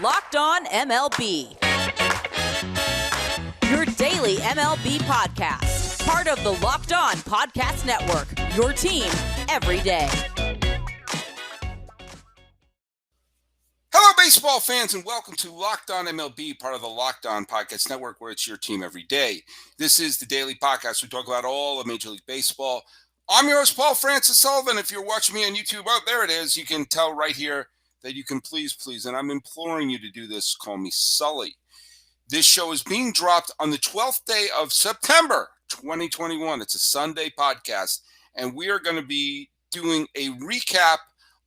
Locked On MLB, your daily MLB podcast. Part of the Locked On Podcast Network, your team every day. Hello, baseball fans, and welcome to Locked On MLB, part of the Locked On Podcast Network, where it's your team every day. This is the daily podcast. We talk about all of Major League Baseball. I'm your host, Paul Francis Sullivan. If you're watching me on YouTube, oh, there it is. You can tell right here that you can please, and I'm imploring you to do this, call me Sully. This show is being dropped on the 12th day of September, 2021. It's a Sunday podcast, and we are going to be doing a recap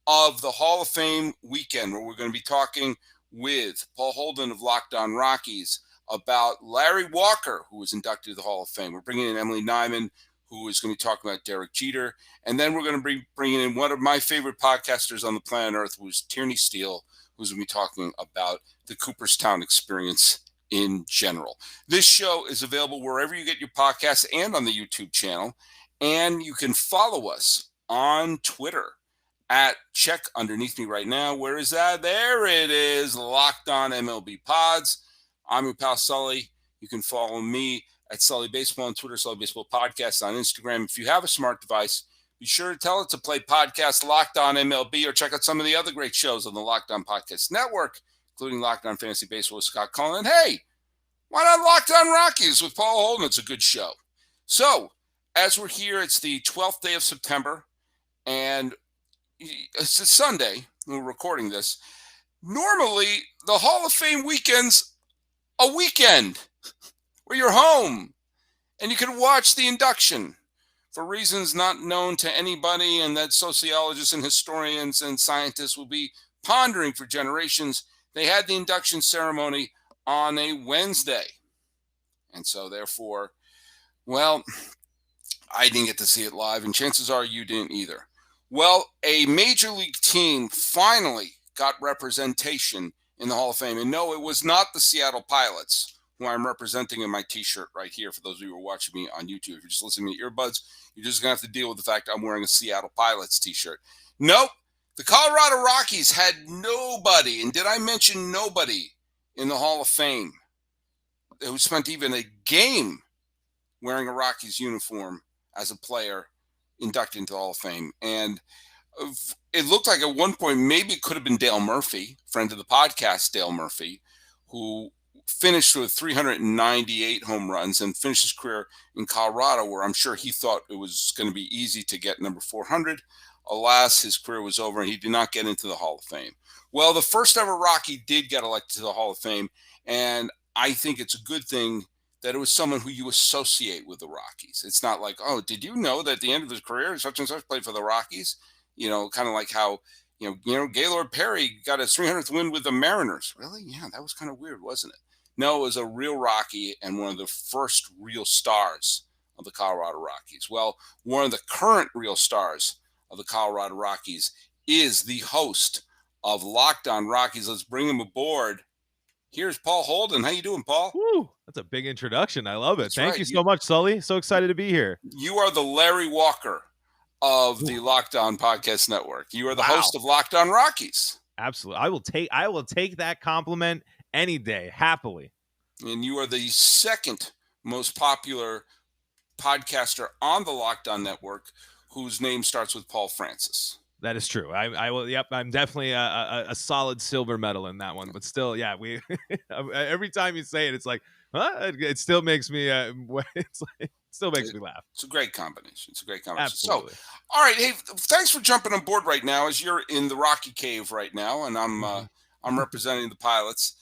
of the Hall of Fame weekend, where we're going to be talking with Paul Holden of Locked On Rockies about Larry Walker, who was inducted to the Hall of Fame. We're bringing in Emily Nyman, who is going to be talking about Derek Jeter. And then we're going to be bringing in one of my favorite podcasters on the planet Earth, who's Tierney Steele, who's going to be talking about the Cooperstown experience in general. This show is available wherever you get your podcasts and on the YouTube channel. And you can follow us on Twitter at, check underneath me right now. Where is that? There it is, Locked On MLB Pods. I'm your pal Sully. You can follow me at Sully Baseball on Twitter, Sully Baseball Podcast on Instagram. If you have a smart device, be sure to tell it to play podcast Locked On MLB, or check out some of the other great shows on the Locked On Podcast Network, including Locked On Fantasy Baseball with Scott Cullen. And hey, why not Locked On Rockies with Paul Holden? It's a good show. So, as we're here, it's the 12th day of September, and it's a Sunday. We're recording this. Normally, the Hall of Fame weekend's a weekend where you're home and you can watch the induction for reasons not known to anybody, and that sociologists and historians and scientists will be pondering for generations. They had the induction ceremony on a Wednesday. And so therefore, well, I didn't get to see it live, and chances are you didn't either. Well, a major league team finally got representation in the Hall of Fame. And no, it was not the Seattle Pilots, who I'm representing in my t-shirt right here. For those of you who are watching me on YouTube, if you're just listening to earbuds, you're just going to have to deal with the fact I'm wearing a Seattle Pilots t-shirt. Nope. The Colorado Rockies had nobody, and did I mention nobody, in the Hall of Fame who spent even a game wearing a Rockies uniform as a player inducted into the Hall of Fame. And it looked like at one point maybe it could have been Dale Murphy, friend of the podcast, Dale Murphy, who finished with 398 home runs and finished his career in Colorado, where I'm sure he thought it was going to be easy to get number 400. Alas, his career was over and he did not get into the Hall of Fame. Well, the first ever Rocky did get elected to the Hall of Fame, and I think it's a good thing that it was someone who you associate with the Rockies. It's not like, oh, did you know that at the end of his career, such and such played for the Rockies? You know, kind of like how, Gaylord Perry got his 300th win with the Mariners. Really? Yeah, that was kind of weird, wasn't it? No, it was a real Rocky and one of the first real stars of the Colorado Rockies. Well, one of the current real stars of the Colorado Rockies is the host of Locked On Rockies. Let's bring him aboard. Here's Paul Holden. How you doing, Paul? Woo, that's a big introduction. I love it. That's Thank right. you so much, Sully. So excited to be here. You are the Larry Walker of the Locked On Podcast Network. You are the host of Locked On Rockies. Absolutely. I will take that compliment any day, happily. And you are the second most popular podcaster on the Locked On Network whose name starts with Paul Francis. That is true. I will. Yep. I'm definitely a solid silver medal in that one, but still, yeah, we, every time you say it, it's like, huh? It still makes me, still makes me laugh. It's a great combination. Absolutely. So, all right. Hey, thanks for jumping on board right now, as you're in the Rocky Cave right now, and I'm representing the Pilots.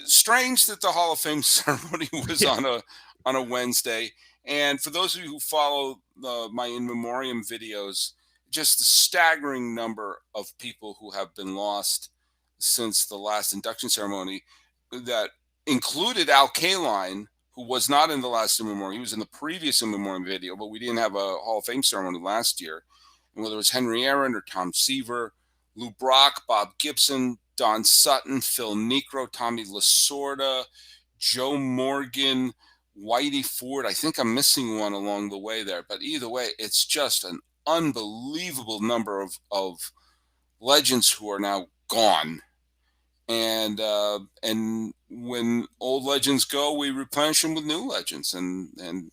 Strange that the Hall of Fame ceremony was on a Wednesday. And for those of you who follow my In Memoriam videos, just the staggering number of people who have been lost since the last induction ceremony, that included Al Kaline, who was not in the last In Memoriam. He was in the previous In Memoriam video, but we didn't have a Hall of Fame ceremony last year. And whether it was Henry Aaron or Tom Seaver, Lou Brock, Bob Gibson, Don Sutton, Phil Necro, Tommy Lasorda, Joe Morgan, Whitey Ford. I think I'm missing one along the way there. But either way, it's just an unbelievable number of legends who are now gone. and when old legends go, we replenish them with new legends, and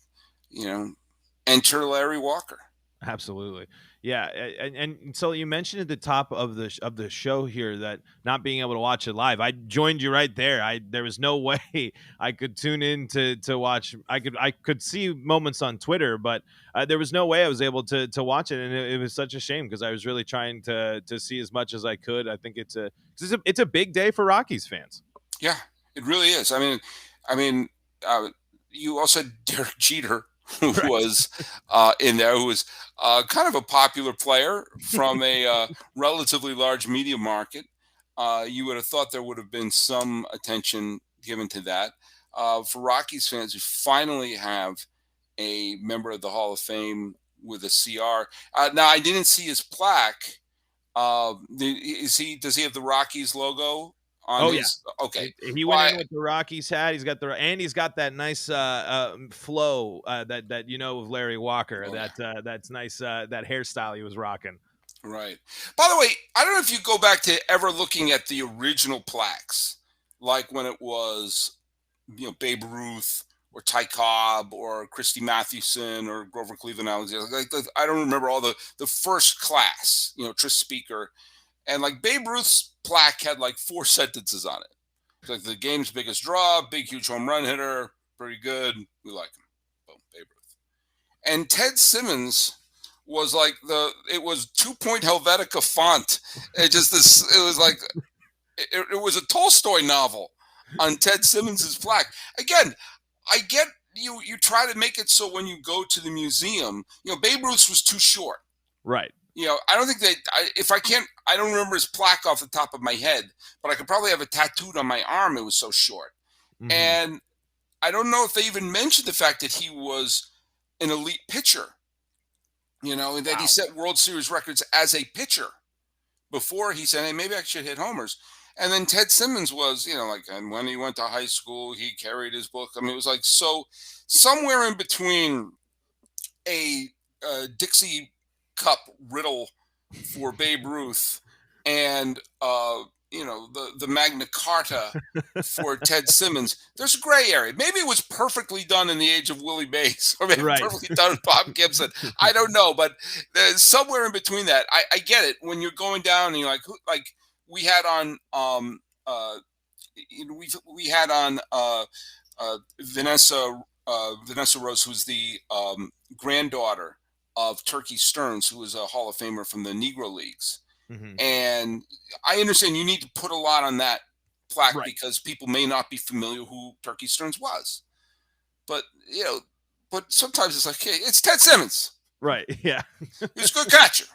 enter Larry Walker. Absolutely. Yeah. And so you mentioned at the top of the show here that not being able to watch it live. I joined you right there. There was no way I could tune in to watch. I could see moments on Twitter, but there was no way I was able to watch it, and it was such a shame because I was really trying to see as much as I could. I think it's a big day for Rockies fans. Yeah, it really is. I mean, uh, you also had Derek Jeter, who Right. was in there, who was kind of a popular player from a relatively large media market. You would have thought there would have been some attention given to that. For Rockies fans, we finally have a member of the Hall of Fame with a CR. Now, I didn't see his plaque. Does he have the Rockies logo on Oh yeah. his? Okay. He went Why? in with the Rockies hat. He's got that nice flow that of Larry Walker. Oh, yeah. That's nice that hairstyle he was rocking. Right. By the way, I don't know if you go back to ever looking at the original plaques, like when it was, Babe Ruth or Ty Cobb or Christy Mathewson or Grover Cleveland Alexander. I don't remember all the first class, Tris Speaker, and like Babe Ruth's plaque had like 4 sentences on it. It's like the game's biggest draw, big huge home run hitter, pretty good. We like him. Boom, Babe Ruth. And Ted Simmons was like it was 2-point Helvetica font. It was like it was a Tolstoy novel on Ted Simmons's plaque. Again, I get you try to make it so when you go to the museum, Babe Ruth's was too short. Right. I don't think I don't remember his plaque off the top of my head, but I could probably have it tattooed on my arm. It was so short. Mm-hmm. And I don't know if they even mentioned the fact that he was an elite pitcher, and that he set World Series records as a pitcher. Before he said, hey, maybe I should hit homers. And then Ted Simmons was, and when he went to high school, he carried his book. I mean, it was like somewhere in between a Dixie Cup riddle for Babe Ruth and the Magna Carta for Ted Simmons. There's a gray area. Maybe it was perfectly done in the age of Willie Mays, or maybe Right. perfectly done with Bob Gibson. I don't know, but somewhere in between that, I get it. When you're going down and you're like we had on we had on Vanessa Rose, who's the granddaughter of Turkey Stearns, who was a Hall of Famer from the Negro Leagues. Mm-hmm. And I understand you need to put a lot on that plaque, Right. because people may not be familiar who Turkey Stearns was. But but sometimes it's like, hey, it's Ted Simmons. Right. Yeah. He's a good catcher.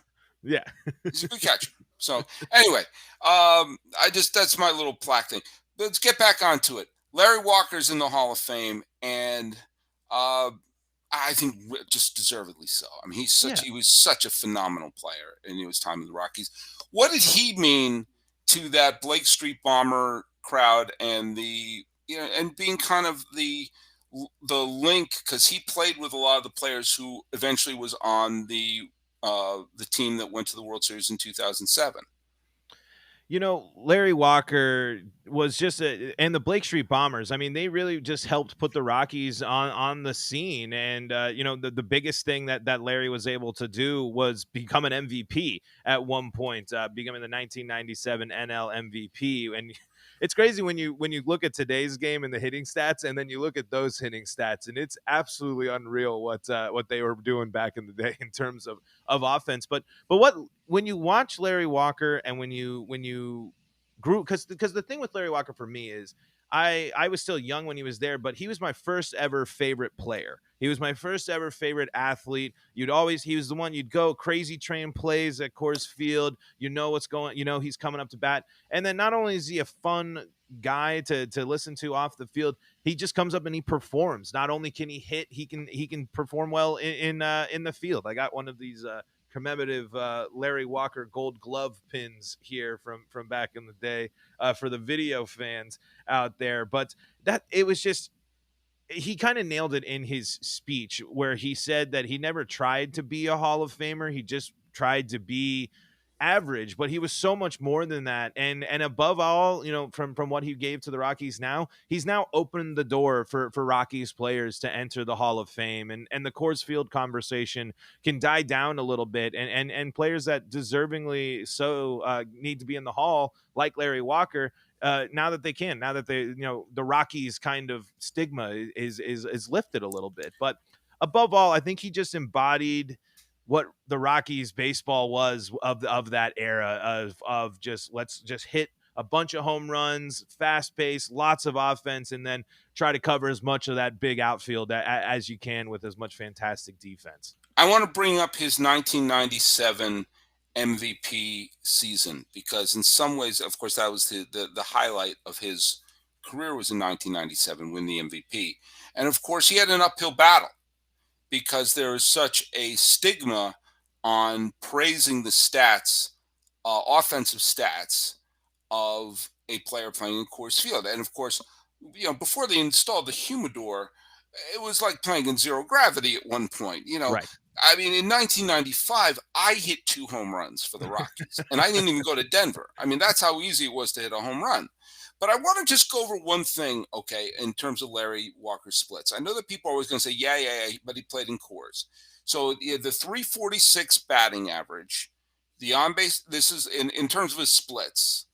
Yeah. He's a good catcher. So anyway, that's my little plaque thing. Let's get back onto it. Larry Walker's in the Hall of Fame, and I think just deservedly so. I mean, he was such a phenomenal player in his time in the Rockies. What did he mean to that Blake Street Bomber crowd and and being kind of the link, because he played with a lot of the players who eventually was on the team that went to the World Series in 2007. Larry Walker was and the Blake Street Bombers. I mean, they really just helped put the Rockies on the scene. And, the biggest thing that Larry was able to do was become an MVP at one point, becoming the 1997 NL MVP. And it's crazy when you look at today's game and the hitting stats, and then you look at those hitting stats, and it's absolutely unreal what they were doing back in the day in terms of offense. But when you watch Larry Walker, and when you grew, because the thing with Larry Walker for me is I was still young when he was there, but he was my first ever favorite player. He was my first ever favorite athlete. He was the one you'd go crazy train plays at Coors Field. What's going, he's coming up to bat. And then not only is he a fun guy to listen to off the field, he just comes up and he performs. Not only can he hit, he can perform well in the field. I got one of these commemorative Larry Walker Gold Glove pins here from back in the day for the video fans out there. But it was just, he kind of nailed it in his speech, where he said that he never tried to be a Hall of Famer. He just tried to be average, but he was so much more than that. And above all, from what he gave to the Rockies, he's now opened the door for Rockies players to enter the Hall of Fame, and the Coors Field conversation can die down a little bit, and players that deservingly so need to be in the Hall, like Larry Walker, now that they the Rockies kind of stigma is lifted a little bit. But above all, I think he just embodied what the Rockies baseball was of that era of just, let's just hit a bunch of home runs, fast pace, lots of offense, and then try to cover as much of that big outfield as you can with as much fantastic defense. I want to bring up his 1997 MVP season, because in some ways, of course, that was the highlight of his career, was in 1997, win the MVP. And of course, he had an uphill battle, because there is such a stigma on praising the stats, offensive stats of a player playing in Coors Field. And of course, before they installed the humidor, it was like playing in zero gravity at one point. Right. I mean, in 1995, I hit 2 home runs for the Rockies, and I didn't even go to Denver. I mean, that's how easy it was to hit a home run. But I want to just go over one thing, okay, in terms of Larry Walker's splits. I know that people are always going to say, yeah, but he played in Coors. So the 346 batting average, the on-base, this is in terms of his splits,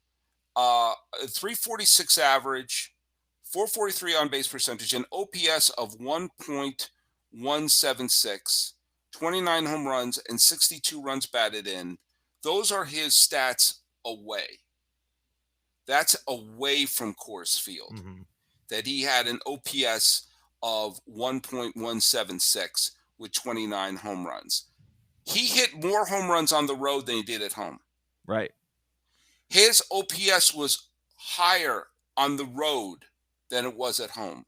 346 average, 443 on-base percentage, and OPS of 1.176, 29 home runs, and 62 runs batted in. Those are his stats away. That's away from Coors Field. Mm-hmm. That he had an OPS of 1.176 with 29 home runs. He hit more home runs on the road than he did at home. Right. His OPS was higher on the road than it was at home.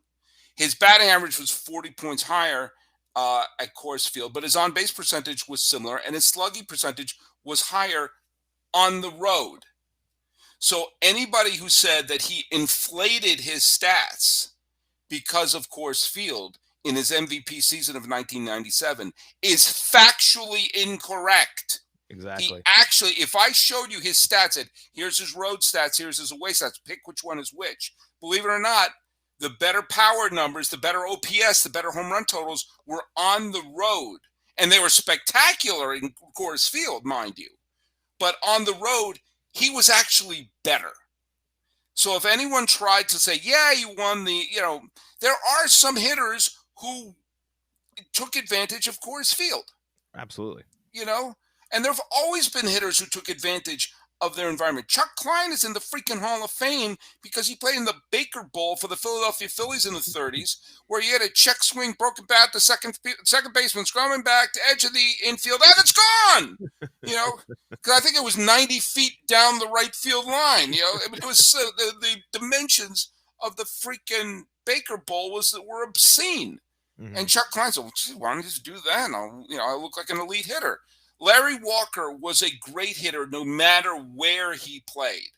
His batting average was 40 points higher at Coors Field, but his on-base percentage was similar, and his slugging percentage was higher on the road. So anybody who said that he inflated his stats because of Coors Field in his MVP season of 1997 is factually incorrect. Exactly. He actually, if I showed you his stats, and here's his road stats, here's his away stats, pick which one is which. Believe it or not, the better power numbers, the better OPS, the better home run totals were on the road. And they were spectacular in Coors Field, mind you. But on the road, he was actually better. So if anyone tried to say, yeah, you won the, there are some hitters who took advantage of Coors Field. Absolutely. And there have always been hitters who took advantage of their environment. Chuck Klein is in the freaking Hall of Fame because he played in the Baker Bowl for the Philadelphia Phillies in the 30s, where he had a check swing, broken bat, the second baseman scrumming back to edge of the infield, and it's gone. Because I think it was 90 feet down the right field line. It was the dimensions of the freaking Baker Bowl were obscene. Mm-hmm. And Chuck Klein said, well, why don't you just do that? And I look like an elite hitter. Larry Walker was a great hitter no matter where he played,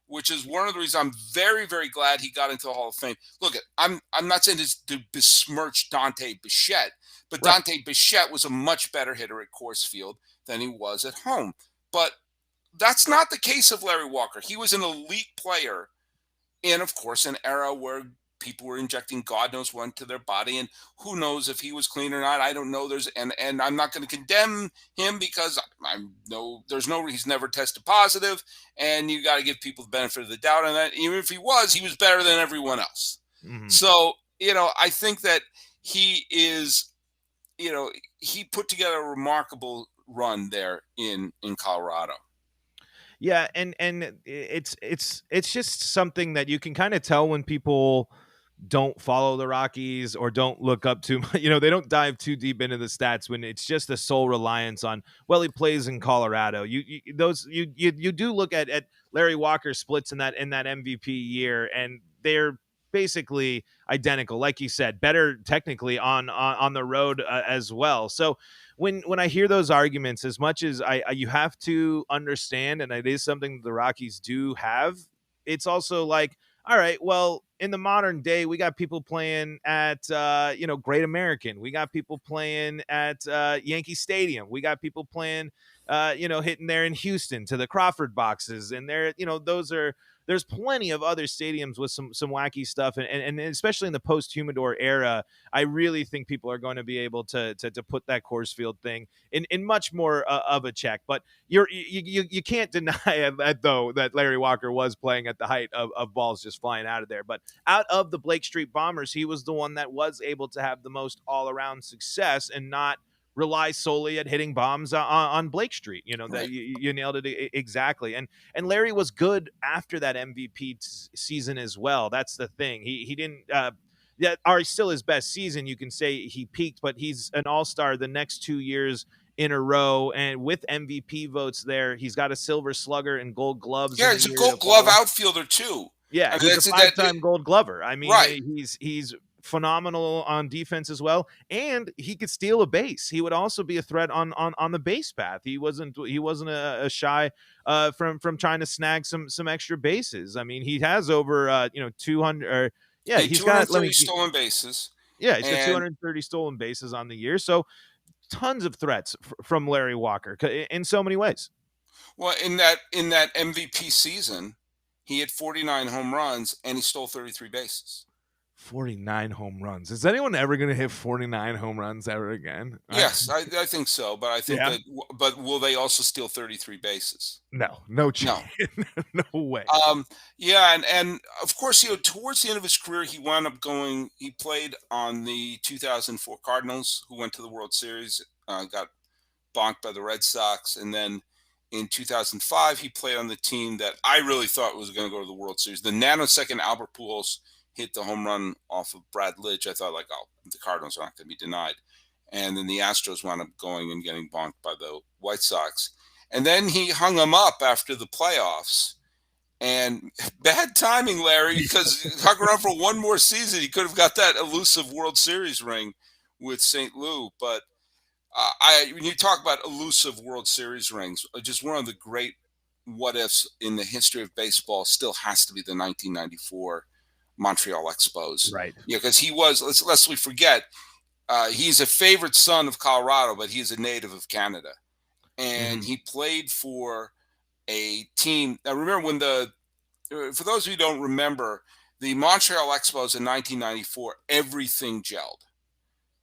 which is one of the reasons I'm very, very glad he got into the Hall of Fame. Look, I'm not saying this to besmirch Dante Bichette, but right. Dante Bichette was a much better hitter at Coors Field than he was at home. But that's not the case of Larry Walker. He was an elite player in, of course, an era where people were injecting God knows what into their body, and who knows if he was clean or not. I don't know. And I'm not going to condemn him because he's never tested positive, and you got to give people the benefit of the doubt on that. Even if he was better than everyone else. Mm-hmm. So, I think that he is, he put together a remarkable run there in Colorado. Yeah, and it's just something that you can kind of tell when people don't follow the Rockies or don't look up too much. They don't dive too deep into the stats when it's just the sole reliance on, well, he plays in Colorado. You do look at Larry Walker's splits in that MVP year, and they're basically identical. Like you said, better technically on the road as well. So when I hear those arguments, as much as you have to understand, and it is something the Rockies do have, it's also like, all right, well, in the modern day, we got people playing at, Great American. We got people playing at Yankee Stadium. We got people playing, hitting there in Houston to the Crawford boxes. And there's plenty of other stadiums with some wacky stuff. And especially in the post-Humidor era, I really think people are going to be able to put that Coors Field thing in much more of a check. But you can't deny that, though, that Larry Walker was playing at the height of balls just flying out of there. But out of the Blake Street Bombers, he was the one that was able to have the most all-around success and not rely solely at hitting bombs on Blake Street. That Right. you nailed it exactly. And Larry was good after that MVP season as well. That's the thing. He didn't still his best season. You can say he peaked, but he's an all-star the next 2 years in a row, and with MVP votes there, he's got a Silver Slugger and Gold Gloves. Yeah, he's a Gold Glove outfielder too. Yeah, he's a 5-time Gold Glover. I mean, right. he's phenomenal on defense as well, and he could steal a base. He would also be a threat on the base path. He wasn't a shy from trying to snag some extra bases. I mean, he has over 200 or yeah, he's got stolen bases. Yeah, he's got 230 stolen bases on the year. So tons of threats from Larry Walker in so many ways. Well, in that MVP season, he had 49 home runs and he stole 33 bases. 49 home runs. Is anyone ever going to hit 49 home runs ever again? Yes, I think so. But I think but will they also steal 33 bases? No chance. No way. Yeah. And of course, towards the end of his career, he wound up he played on the 2004 Cardinals, who went to the World Series, got bonked by the Red Sox. And then in 2005, he played on the team that I really thought was going to go to the World Series. The nanosecond Albert Pujols hit the home run off of Brad Lidge. I thought, the Cardinals aren't going to be denied. And then the Astros wound up going and getting bonked by the White Sox. And then he hung them up after the playoffs. And bad timing, Larry, because hung around for one more season. He could have got that elusive World Series ring with St. Lou. But when you talk about elusive World Series rings, just one of the great what-ifs in the history of baseball still has to be the 1994 Montreal Expos. Right. Yeah, because he was, lest we forget, he's a favorite son of Colorado, but he's a native of Canada. And he played for a team. Now, remember for those of you who don't remember, the Montreal Expos in 1994, everything gelled.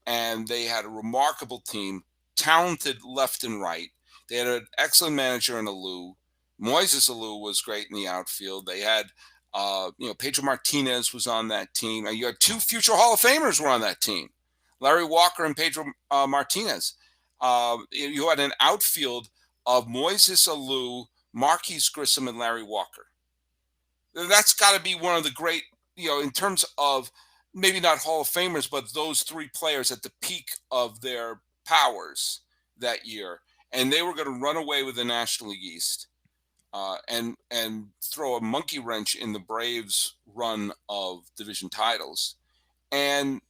And they had a remarkable team, talented left and right. They had an excellent manager in Alou. Moises Alou was great in the outfield. They had Pedro Martinez was on that team. You had two future Hall of Famers were on that team, Larry Walker and Pedro Martinez. You had an outfield of Moises Alou, Marquise Grissom, and Larry Walker. That's got to be one of the great, in terms of maybe not Hall of Famers, but those three players at the peak of their powers that year. And they were going to run away with the National League East. And throw a monkey wrench in the Braves' run of division titles. And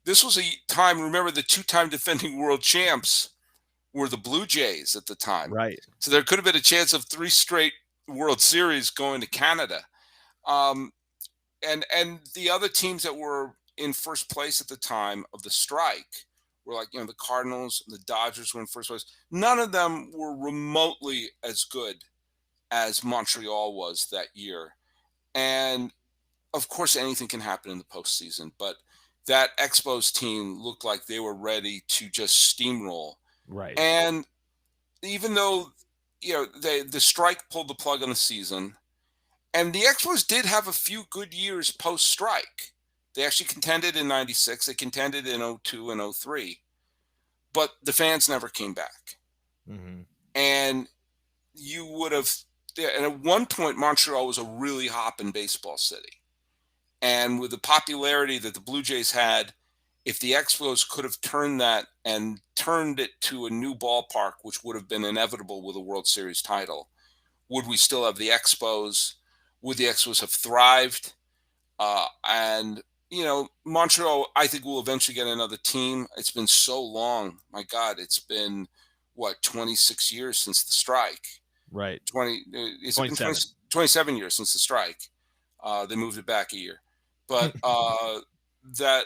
this was a time, remember, the two-time defending world champs were the Blue Jays at the time. Right. So there could have been a chance of 3 straight World Series going to Canada. And the other teams that were in first place at the time of the strike were the Cardinals, the Dodgers were in first place. None of them were remotely as good as Montreal was that year. And of course, anything can happen in the postseason, but that Expos team looked like they were ready to just steamroll. Right. And even though, the strike pulled the plug on the season, and the Expos did have a few good years post-strike. They actually contended in 96. They contended in 02 and 03, but the fans never came back. And you would have, and at one point, Montreal was a really hopping baseball city. And with the popularity that the Blue Jays had, if the Expos could have turned that and turned it to a new ballpark, which would have been inevitable with a World Series title, would we still have the Expos? Would the Expos have thrived? Montreal, I think, will eventually get another team. It's been so long. My God, it's been, 26 years since the strike? Right. 27 years since the strike. They moved it back a year, but that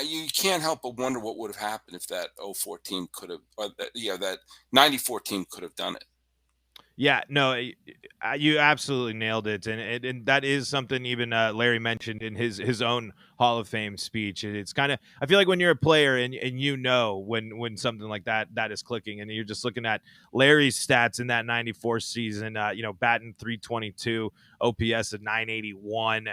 you can't help but wonder what would have happened if that '04 team could have, that '94 team could have done it. Yeah, no, you absolutely nailed it, and that is something even Larry mentioned in his own Hall of Fame speech. It's kind of, I feel like when you're a player and when something like that is clicking, and you're just looking at Larry's stats in that '94 season, batting .322, OPS at .981.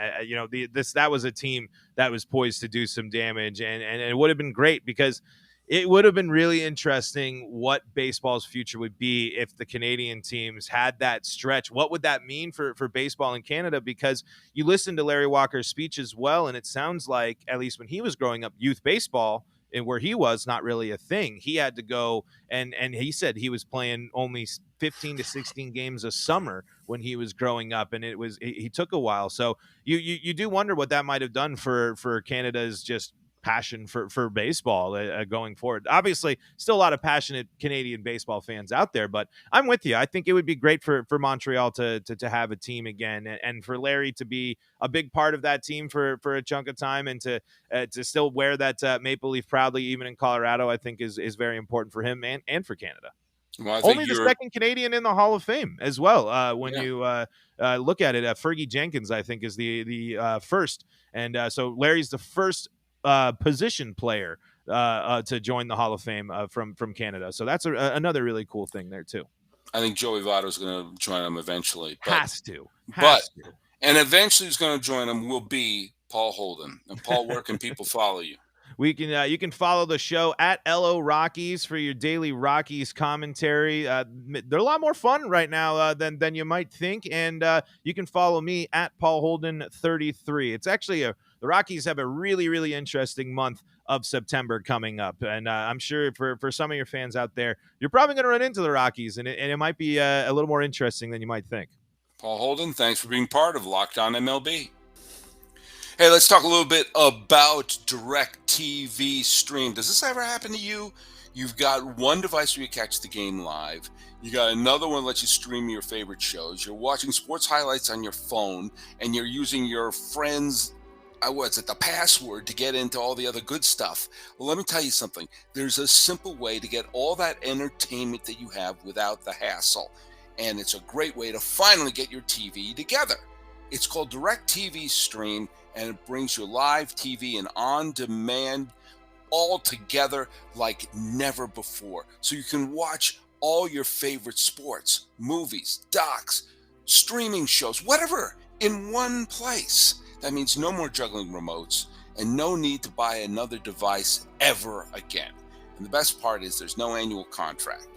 That was a team that was poised to do some damage, and it would have been great because it would have been really interesting what baseball's future would be if the Canadian teams had that stretch. What would that mean for baseball in Canada? Because you listen to Larry Walker's speech as well, and it sounds like, at least when he was growing up, youth baseball and where he was not really a thing. He had to go, and he said he was playing only 15 to 16 games a summer when he was growing up, and he took a while. So you do wonder what that might have done for Canada's just passion for baseball going forward. Obviously, still a lot of passionate Canadian baseball fans out there, but I'm with you. I think it would be great for Montreal to have a team again, and for Larry to be a big part of that team for a chunk of time, and to still wear that maple leaf proudly, even in Colorado, I think is very important for him and for Canada. Well, Only the second Canadian in the Hall of Fame as well. When you look at it, Fergie Jenkins, I think, is the first, and so Larry's the first position player to join the Hall of Fame from Canada. So that's another really cool thing there too. I think Joey Votto's going to join them eventually. Has to. And eventually who's going to join them will be Paul Holden. And Paul, where can people follow you? You can follow the show at LO Rockies for your daily Rockies commentary. They're a lot more fun right now than you might think. And you can follow me at Paul Holden 33. It's actually the Rockies have a really, really interesting month of September coming up. And I'm sure for some of your fans out there, you're probably going to run into the Rockies, and it might be a little more interesting than you might think. Paul Holden, thanks for being part of Locked On MLB. Hey, let's talk a little bit about DirecTV Stream. Does this ever happen to you? You've got one device where you catch the game live. You got another one that lets you stream your favorite shows. You're watching sports highlights on your phone, and you're using your friend's the password to get into all the other good stuff. Well, let me tell you something. There's a simple way to get all that entertainment that you have without the hassle. And it's a great way to finally get your TV together. It's called DirecTV Stream, and it brings you live TV and on-demand all together like never before. So you can watch all your favorite sports, movies, docs, streaming shows, whatever, in one place. That means no more juggling remotes and no need to buy another device ever again. And the best part is there's no annual contract.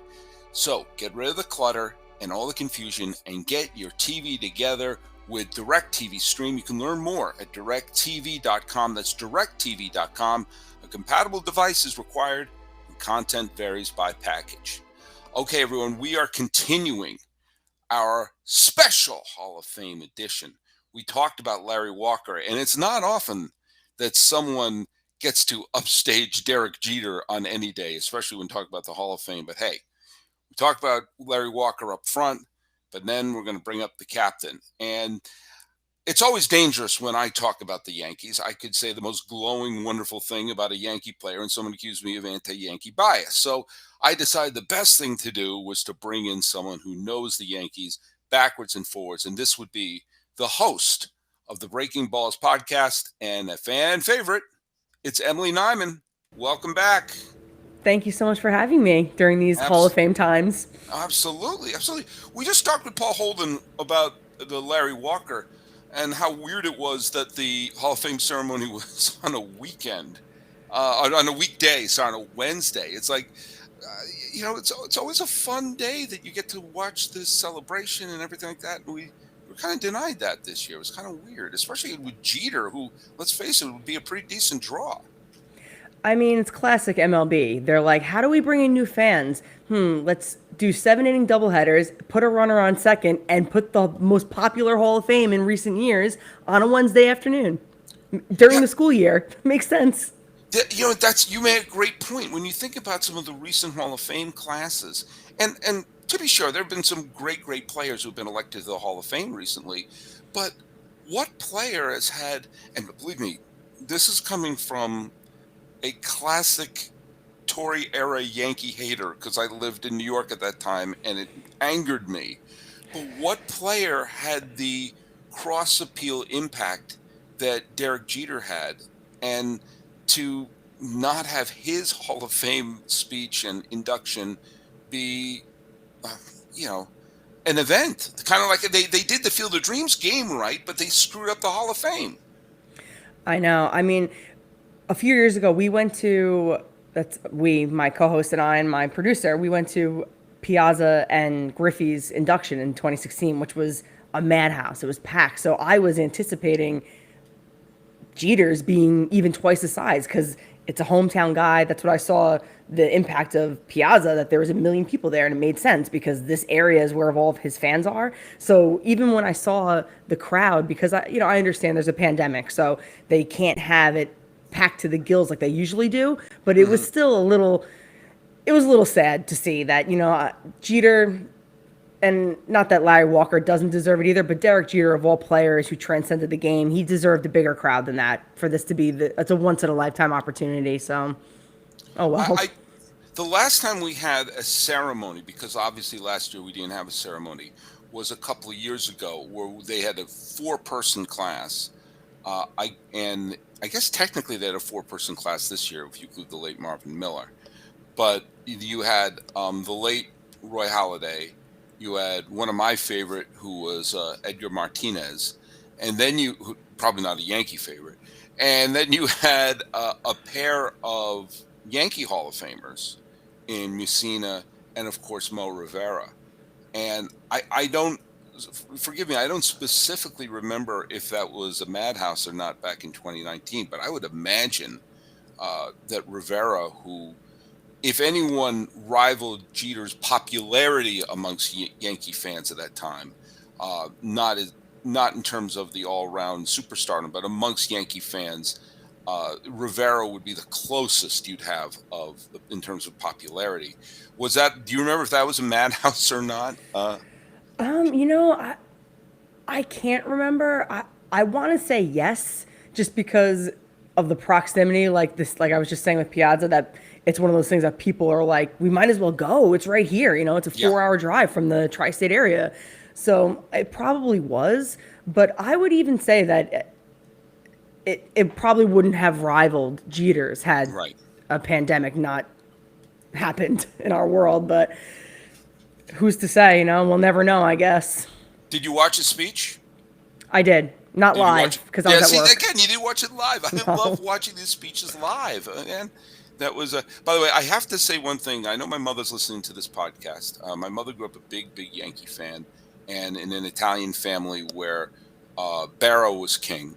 So get rid of the clutter and all the confusion and get your TV together with DirecTV Stream. You can learn more at directtv.com. That's directtv.com. A compatible device is required, and content varies by package. Okay, everyone, we are continuing our special Hall of Fame edition. We talked about Larry Walker, and it's not often that someone gets to upstage Derek Jeter on any day, especially when talking about the Hall of Fame. But hey, we talked about Larry Walker up front, but then we're going to bring up the captain. And it's always dangerous when I talk about the Yankees. I could say the most glowing, wonderful thing about a Yankee player, and someone accused me of anti-Yankee bias. So I decided the best thing to do was to bring in someone who knows the Yankees backwards and forwards, and this would be the host of the Breaking Balls podcast and a fan favorite. It's Emily Nyman. Welcome back. Thank you so much for having me during these Hall of Fame times. Absolutely. We just talked with Paul Holden about the Larry Walker and how weird it was that the Hall of Fame ceremony was on a weekend, on a weekday, on a Wednesday. It's like, it's always a fun day that you get to watch this celebration and everything like that. And we were kind of denied that this year. It was kind of weird, especially with Jeter, who, let's face it, would be a pretty decent draw. I mean, it's classic MLB. They're like, how do we bring in new fans? Let's do 7-inning doubleheaders, put a runner on second, and put the most popular Hall of Fame in recent years on a Wednesday afternoon during the school year. Makes sense. You made a great point. When you think about some of the recent Hall of Fame classes, and to be sure, there have been some great players who've been elected to the Hall of Fame recently, but what player has had, and believe me, this is coming from a classic Tory era Yankee hater because I lived in New York at that time and it angered me. But what player had the cross appeal impact that Derek Jeter had? And to not have his Hall of Fame speech and induction be, an event, kind of like they did the Field of Dreams game right, but they screwed up the Hall of Fame. I know. I mean, a few years ago, we went to, my co-host and I and my producer, we went to Piazza and Griffey's induction in 2016, which was a madhouse. It was packed. So I was anticipating Jeter's being even twice the size because it's a hometown guy. That's what I saw, the impact of Piazza, that there was 1 million people there, and it made sense because this area is where all of his fans are. So even when I saw the crowd, because I understand there's a pandemic, so they can't have it packed to the gills like they usually do, but it was still a little sad to see that, Jeter, and not that Larry Walker doesn't deserve it either, but Derek Jeter, of all players who transcended the game, he deserved a bigger crowd than that for this to be it's a once in a lifetime opportunity. So, oh well. The last time we had a ceremony, because obviously last year we didn't have a ceremony, was a couple of years ago where they had a 4-person class. I guess technically they had a 4-person class this year if you include the late Marvin Miller. But you had the late Roy Halladay. You had one of my favorite, who was Edgar Martinez, and then probably not a Yankee favorite, and then you had a pair of Yankee Hall of Famers in Mussina and of course Mo Rivera. And I don't, forgive me, I don't specifically remember if that was a madhouse or not back in 2019, but I would imagine that Rivera, who, if anyone rivaled Jeter's popularity amongst Yankee fans at that time, not in terms of the all-round superstardom, but amongst Yankee fans, Rivera would be the closest you'd have in terms of popularity. Was that? Do you remember if that was a madhouse or not? I can't remember. I want to say yes, just because of the proximity, like I was just saying with Piazza, that it's one of those things that people are like, we might as well go. It's right here. It's a 4-hour drive from the tri-state area. So it probably was, but I would even say that it probably wouldn't have rivaled Jeter's had a pandemic not happened in our world. But who's to say, we'll never know, I guess. Did you watch his speech? I did. Not live, because I was at work. Again, you didn't watch it live. I love watching these speeches live. And that was, by the way, I have to say one thing. I know my mother's listening to this podcast. My mother grew up a big Yankee fan, and in an Italian family where Barrow was king.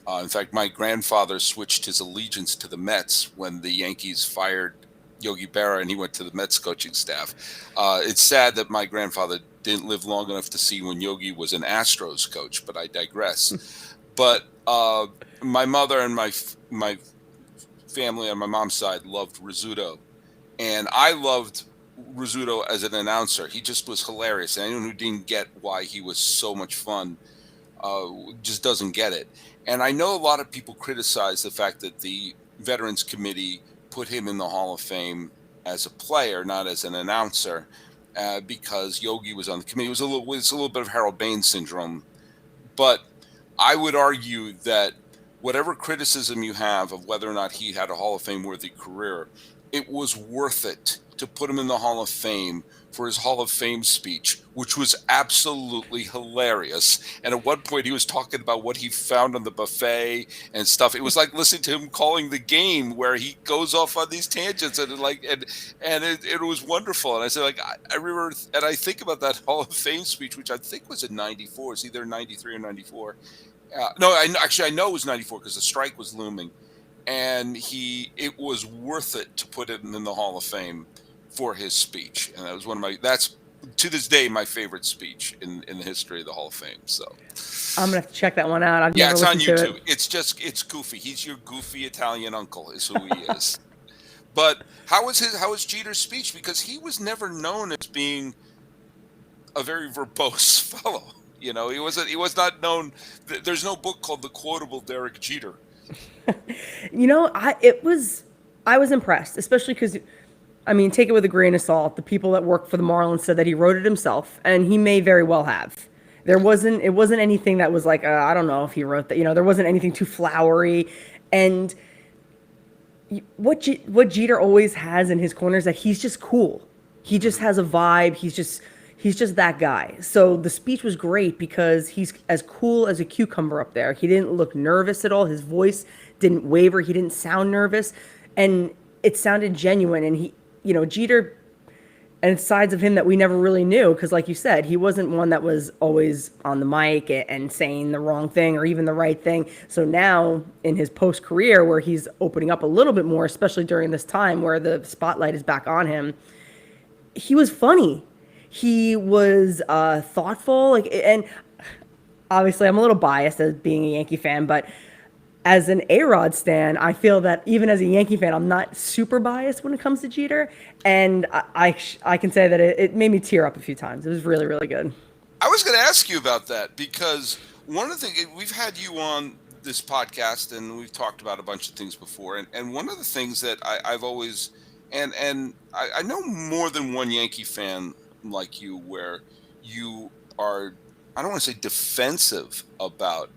In fact, my grandfather switched his allegiance to the Mets when the Yankees fired Yogi Berra and he went to the Mets coaching staff. It's sad that my grandfather didn't live long enough to see when Yogi was an Astros coach, but I digress. But my mother and my family on my mom's side loved Rizzuto, and I loved Rizzuto as an announcer. He just was hilarious, and anyone who didn't get why he was so much fun just doesn't get it. And I know a lot of people criticize the fact that the Veterans Committee put him in the Hall of Fame as a player, not as an announcer, because Yogi was on the committee. It's a little bit of Harold Baines syndrome. But I would argue that whatever criticism you have of whether or not he had a Hall of Fame worthy career, it was worth it to put him in the Hall of Fame for his Hall of Fame speech, which was absolutely hilarious. And at one point he was talking about what he found on the buffet and stuff. It was like listening to him calling the game, where he goes off on these tangents and it was wonderful. And I said, I remember, and I think about that Hall of Fame speech, which I think was in '94. It's either '93 or '94. No, I know it was '94 because the strike was looming, and it was worth it to put him in the Hall of Fame for his speech. And that was that's to this day my favorite speech in the history of the Hall of Fame. So I'm gonna have to check that one out. I've never it's on YouTube. It's goofy. He's your goofy Italian uncle is who he is. But how was Jeter's speech? Because he was never known as being a very verbose fellow. You know, he was not known. There's no book called The Quotable Derek Jeter. You know, I was impressed, especially because, I mean, take it with a grain of salt. The people that work for the Marlins said that he wrote it himself, and he may very well have. It wasn't anything that was like, I don't know if he wrote that. You know, there wasn't anything too flowery. And what Jeter always has in his corner is that he's just cool. He just has a vibe. He's just that guy. So the speech was great because he's as cool as a cucumber up there. He didn't look nervous at all. His voice didn't waver. He didn't sound nervous, and it sounded genuine. And he, you know, Jeter, and sides of him that we never really knew, because like you said, he wasn't one that was always on the mic and saying the wrong thing or even the right thing. So now in his post-career, where he's opening up a little bit more, especially during this time where the spotlight is back on him, he was funny. He was thoughtful, and obviously I'm a little biased as being a Yankee fan, but as an A-Rod stan, I feel that even as a Yankee fan, I'm not super biased when it comes to Jeter, and I can say that it made me tear up a few times. It was really, really good. I was going to ask you about that because one of the things, we've had you on this podcast and we've talked about a bunch of things before, and one of the things that I've always, and I know more than one Yankee fan like you, where you are, I don't want to say defensive about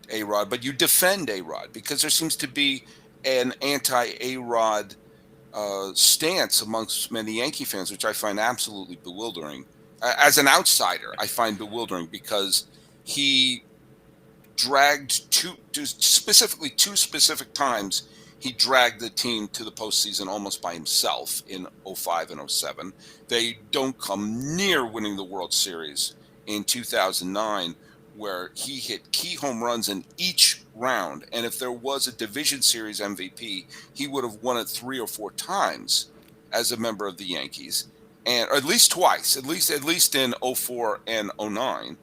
A-Rod, but you defend A-Rod because there seems to be an anti-A-Rod stance amongst many Yankee fans, which I find absolutely bewildering. As an outsider, I find bewildering because he dragged two specific times. He dragged the team to the postseason almost by himself in 05 and 07. They don't come near winning the World Series in 2009, where he hit key home runs in each round. And if there was a division series MVP, he would have won it 3 or 4 times as a member of the Yankees, and or at least twice, at least in 04 and 09.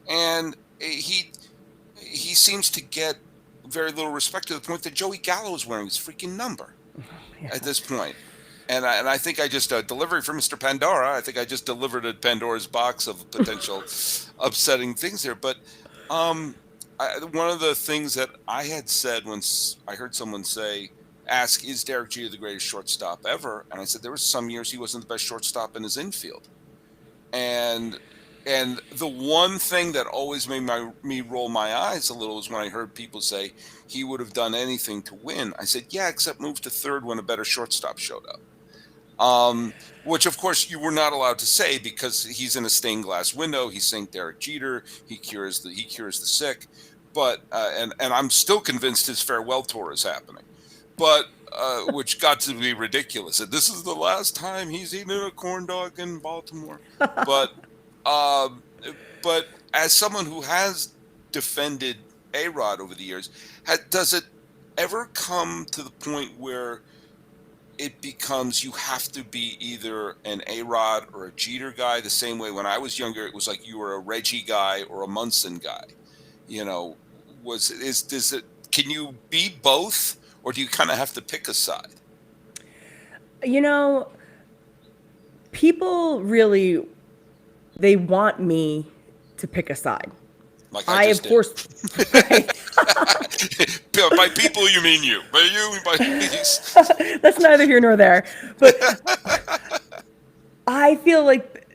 And he seems to get very little respect to the point that Joey Gallo is wearing his freaking number at this point. And I think I just delivery for Mr. Pandora. I think I just delivered a Pandora's box of potential upsetting things here. But one of the things that I had said when I heard someone ask, is Derek Jeter the greatest shortstop ever? And I said there were some years he wasn't the best shortstop in his infield. And the one thing that always made me roll my eyes a little was when I heard people say he would have done anything to win. I said, yeah, except move to third when a better shortstop showed up. Which of course you were not allowed to say because he's in a stained glass window. He's saying Derek Jeter. He cures the sick. But and I'm still convinced his farewell tour is happening. But which got to be ridiculous. And this is the last time he's eaten a corn dog in Baltimore. But as someone who has defended A-Rod over the years, does it ever come to the point where it becomes you have to be either an A-Rod or a Jeter guy? The same way when I was younger, it was like you were a Reggie guy or a Munson guy. You know, can you be both, or do you kind of have to pick a side? You know, people really, they want me to pick a side. Like I of course. By people, you mean you. By you, by these. That's neither here nor there. But I feel like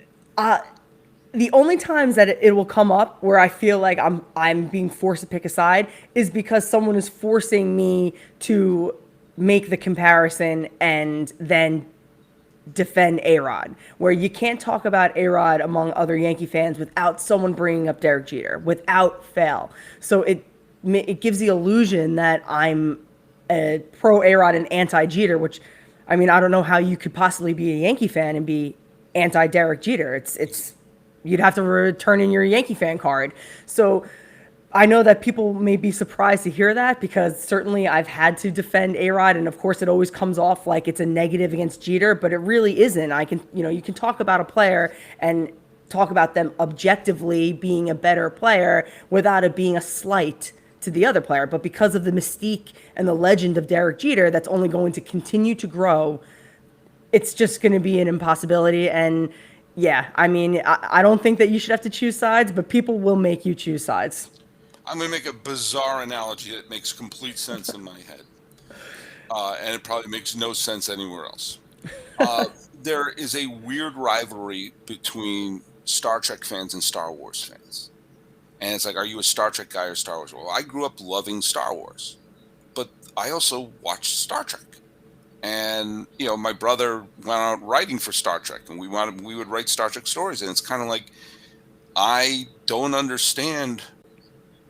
the only times that it will come up where I feel like I'm being forced to pick a side is because someone is forcing me to make the comparison and then defend A-Rod, where you can't talk about A-Rod among other Yankee fans without someone bringing up Derek Jeter, without fail. So it gives the illusion that I'm a pro A-Rod and anti Jeter, which, I mean, I don't know how you could possibly be a Yankee fan and be anti Derek Jeter. It's you'd have to turn in your Yankee fan card. So I know that people may be surprised to hear that because certainly I've had to defend A-Rod, and of course it always comes off like it's a negative against Jeter, but it really isn't. You can talk about a player and talk about them objectively being a better player without it being a slight to the other player. But because of the mystique and the legend of Derek Jeter, that's only going to continue to grow. It's just going to be an impossibility. And Yeah, I mean, I don't think that you should have to choose sides, but people will make you choose sides. I'm going to make a bizarre analogy that makes complete sense in my head. And it probably makes no sense anywhere else. There is a weird rivalry between Star Trek fans and Star Wars fans. And it's like, are you a Star Trek guy or Star Wars? Well, I grew up loving Star Wars, but I also watched Star Trek. And, my brother went out writing for Star Trek, and we would write Star Trek stories. And it's kind of like, I don't understand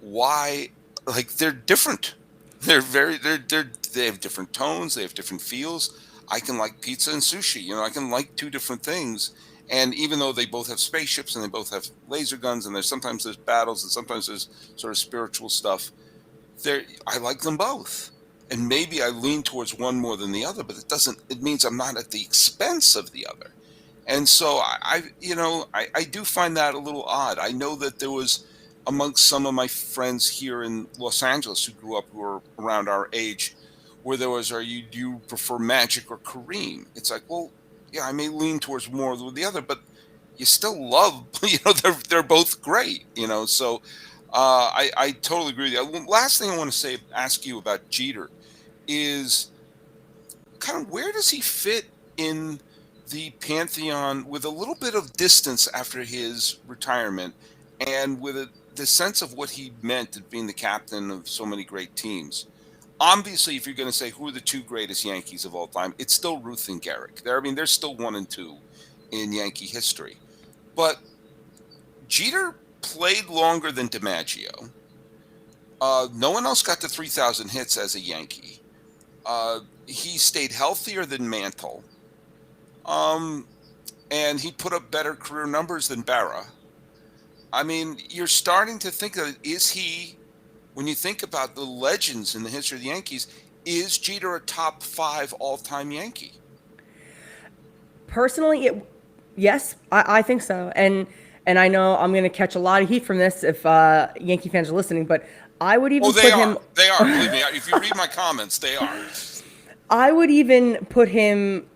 why, like, they're different. They have different tones. They have different feels. I can like pizza and sushi. I can like two different things. And even though they both have spaceships and they both have laser guns, and sometimes there's battles and sometimes there's sort of spiritual stuff, I like them both. And maybe I lean towards one more than the other, but it means I'm not at the expense of the other. And so I do find that a little odd. I know that there was, amongst some of my friends here in Los Angeles who grew up, who were around our age, where there was, do you prefer Magic or Kareem? It's like, well, yeah, I may lean towards more than the other, but you still love, they're both great, so I totally agree with you. Last thing I want to ask you about Jeter is kind of, where does he fit in the pantheon with a little bit of distance after his retirement, and with the sense of what he meant at being the captain of so many great teams? Obviously, if you're going to say who are the two greatest Yankees of all time, it's still Ruth and Gehrig. They're still 1 and 2 in Yankee history. But Jeter played longer than DiMaggio. No one else got to 3,000 hits as a Yankee. He stayed healthier than Mantle. And he put up better career numbers than Berra. I mean, you're starting to think that, when you think about the legends in the history of the Yankees, is Jeter a top 5 all-time Yankee? Personally, yes, I think so. And I know I'm going to catch a lot of heat from this if Yankee fans are listening, but I would even put him... They are. Believe me, if you read my comments, they are. I would even put him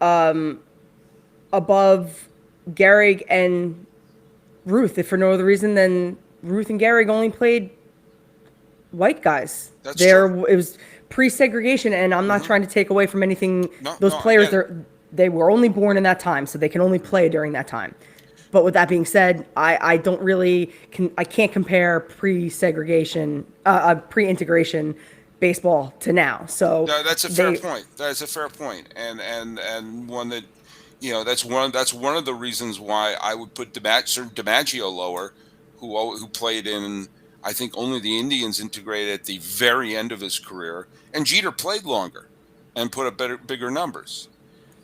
above Gehrig and Ruth, if for no other reason than Ruth and Gehrig only played white guys. That's true. It was pre-segregation, and I'm not trying to take away from anything. Those players, they were only born in that time, so they can only play during that time. But with that being said, I can't compare pre-segregation, pre-integration baseball to now. So that's a fair point. That is a fair point, and one that, that's one of the reasons why I would put DiMaggio lower, who played in, I think, only the Indians integrated at the very end of his career, and Jeter played longer and put up bigger numbers.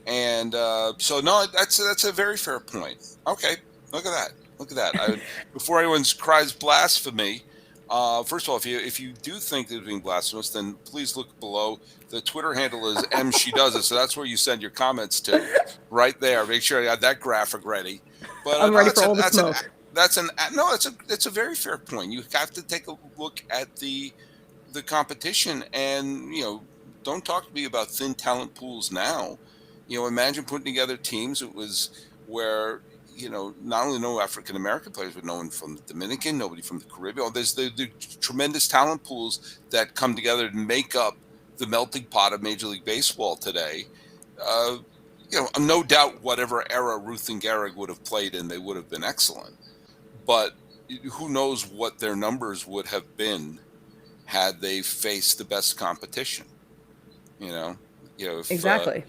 And so no, that's a very fair point. Okay, look at that. Before anyone cries blasphemy, first of all, if you do think that it's being blasphemous, then please look below. The Twitter handle is MSheDoesIt, so that's where you send your comments to, right there. Make sure you have that graphic ready. But I'm ready for all the smoke. It's a very fair point. You have to take a look at the competition, and don't talk to me about thin talent pools now. Imagine putting together teams. It was where not only no African American players, but no one from the Dominican, nobody from the Caribbean. There's the tremendous talent pools that come together to make up the melting pot of Major League Baseball today. No doubt whatever era Ruth and Gehrig would have played in, they would have been excellent. But who knows what their numbers would have been had they faced the best competition? Exactly.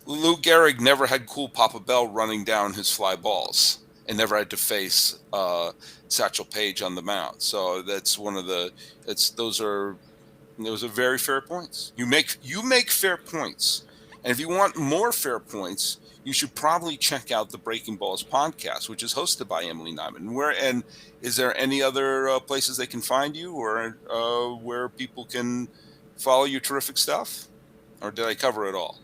Lou Gehrig never had cool Papa Bell running down his fly balls, and never had to face Satchel Paige on the mound. So that's one of those are very fair points. You make fair points, and if you want more fair points, you should probably check out the Breaking Balls podcast, which is hosted by Emily Nyman. And is there any other places they can find you, or where people can follow your terrific stuff? Or did I cover it all?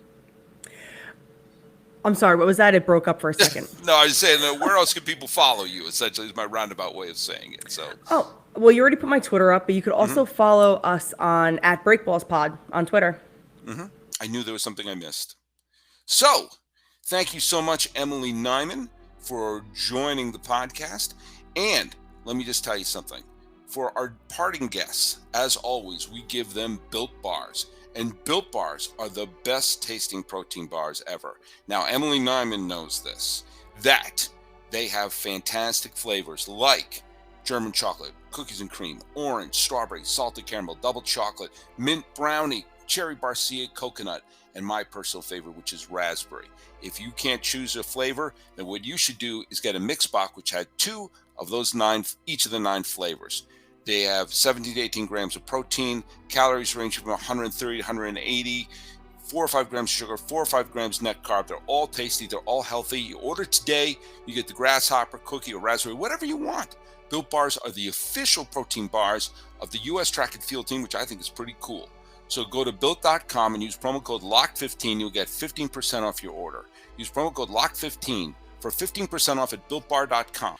I'm sorry, what was that? It broke up for a second. No, I was saying, where else can people follow you, essentially, is my roundabout way of saying it. So. Oh, well, you already put my Twitter up, but you could also follow us on @BreakBallsPod on Twitter. I knew there was something I missed. So, thank you so much, Emily Nyman, for joining the podcast. And let me just tell you something. For our parting guests, as always, we give them Built Bars. And Built Bars are the best tasting protein bars ever. Now, Emily Nyman knows this, that they have fantastic flavors like German chocolate, cookies and cream, orange, strawberry, salted caramel, double chocolate, mint brownie, cherry barcia, coconut, and my personal favorite, which is raspberry. If you can't choose a flavor, then what you should do is get a mix box, which had 2 of those 9, each of the 9 flavors. They have 17 to 18 grams of protein, calories range from 130 to 180, 4 or 5 grams of sugar, 4 or 5 grams net carb. They're all tasty. They're all healthy. You order today, you get the grasshopper, cookie, or raspberry, whatever you want. Built Bars are the official protein bars of the U.S. track and field team, which I think is pretty cool. So go to Built.com and use promo code LOCK15. You'll get 15% off your order. Use promo code LOCK15 for 15% off at BuiltBar.com.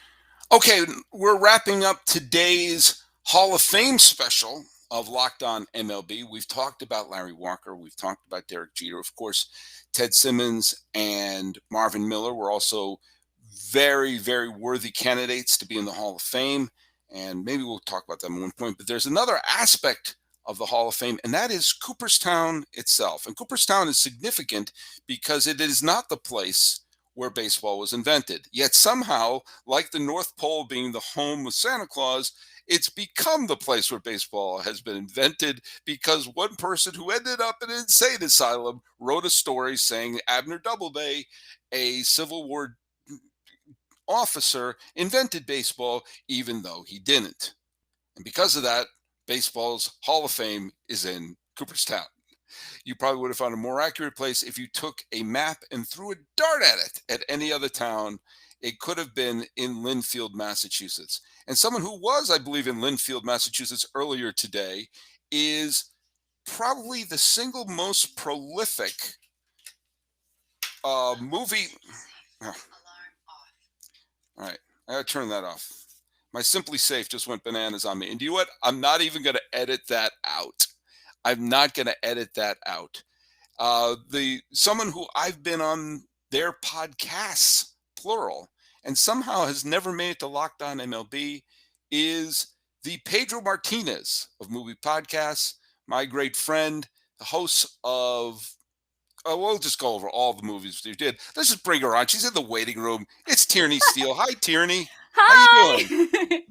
Okay, we're wrapping up today's Hall of Fame special of Locked On MLB. We've talked about Larry Walker. We've talked about Derek Jeter. Of course, Ted Simmons and Marvin Miller were also very, very worthy candidates to be in the Hall of Fame. And maybe we'll talk about them at one point. But there's another aspect of the Hall of Fame, and that is Cooperstown itself. And Cooperstown is significant because it is not the place where baseball was invented. Yet somehow, like the North Pole being the home of Santa Claus, it's become the place where baseball has been invented because one person who ended up in an insane asylum wrote a story saying Abner Doubleday, a Civil War officer, invented baseball, even though he didn't. And because of that, baseball's Hall of Fame is in Cooperstown. You probably would have found a more accurate place if you took a map and threw a dart at it at any other town. It could have been in Linfield, Massachusetts. And someone who was, I believe, in Linfield, Massachusetts earlier today is probably the single most prolific movie. Oh. All right, I gotta turn that off. My Simply Safe just went bananas on me. And you know what? I'm not even going to edit that out. I'm not going to edit that out. Someone who I've been on their podcasts, plural, and somehow has never made it to Locked On MLB is the Pedro Martinez of Movie Podcasts, my great friend, the host of we'll just go over all the movies we did. Let's just bring her on. She's in the waiting room. It's Tierney Steele. Hi, Tierney. Hi. How you doing?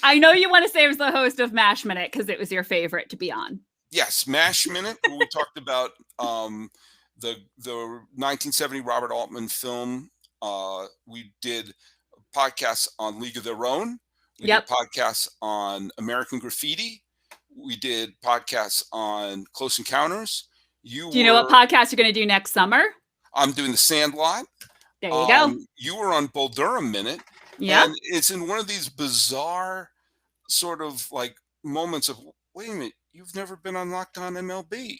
I know you want to say I was the host of MASH Minute because it was your favorite to be on. Yes, MASH Minute, where we talked about the 1970 Robert Altman film. We did podcasts on League of Their Own. We did podcasts on American Graffiti. We did podcasts on Close Encounters. Do you know what podcast you're going to do next summer? I'm doing The Sandlot. There you go. You were on Bull Durham Minute. Yeah. And it's in one of these bizarre sort of like moments of, wait a minute, you've never been on Locked On MLB.